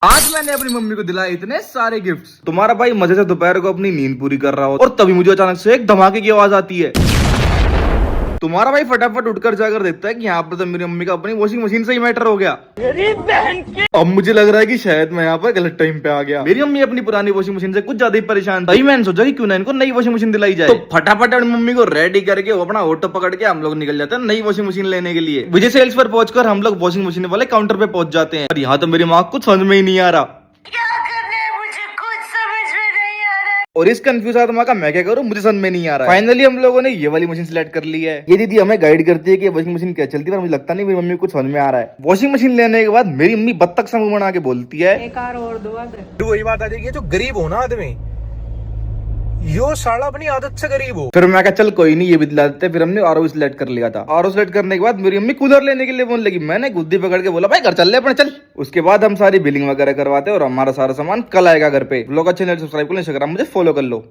आज मैंने अपनी मम्मी को दिलाए इतने सारे गिफ्ट्स। तुम्हारा भाई मजे से दोपहर को अपनी नींद पूरी कर रहा हो और तभी मुझे अचानक से एक धमाके की आवाज आती है। तुम्हारा भाई फटाफट उठकर जाकर देखता है कि यहाँ पर तो मेरी मम्मी का अपनी वॉशिंग मशीन से ही मैटर हो गया। अब मुझे लग रहा है कि शायद मैं यहाँ पर गलत टाइम पे आ गया। मेरी मम्मी अपनी पुरानी वॉशिंग मशीन से कुछ ज्यादा ही परेशान थी। मैंने सोचा कि क्यों ना इनको नई वॉशिंग मशीन दिलाई जाए। तो फटाफट अपनी मम्मी को रेडी करके वो अपना ऑटो पकड़ के हम लोग निकल जाते हैं नई वॉशिंग मशीन लेने के लिए। विजय सेल्स पर पहुंचकर हम लोग वॉशिंग मशीन वाले काउंटर पे पहुंच जाते हैं। और यहाँ तो मेरी माँ कुछ समझ में ही नहीं आ रहा। और इस कंफ्यूज आत्मा का मैं क्या करूं, मुझे समझ में नहीं आ रहा है। फाइनली हम लोगों ने ये वाली मशीन सिलेक्ट कर ली है। ये दीदी हमें गाइड करती है कि वॉशिंग मशीन क्या चलती है, पर मुझे लगता नहीं मेरी मम्मी को कुछ समझ में आ रहा है। वॉशिंग मशीन लेने के बाद मेरी मम्मी बत्तख समूह बना के बोलती है, एक और दो वही बात आ जाएगी, जो गरीब हो ना आदमी, यो साला अपनी आदत से गरीब हो। फिर मैं कहा चल कोई नहीं ये भी दिला देते। फिर हमने आरओ सिलेक्ट कर लिया था। आरओ सिलेक्ट करने के बाद मेरी मम्मी कूलर लेने के लिए बोलने लगी। मैंने गुद्दी पकड़ के बोला भाई घर चल ले अपने चल। उसके बाद हम सारी बिलिंग वगैरह करवाते और हमारा सारा सामान कल आएगा घर पे। लोग अच्छे सब्सक्राइब कर लो, इंस्टाग्राम मुझे फॉलो कर लो।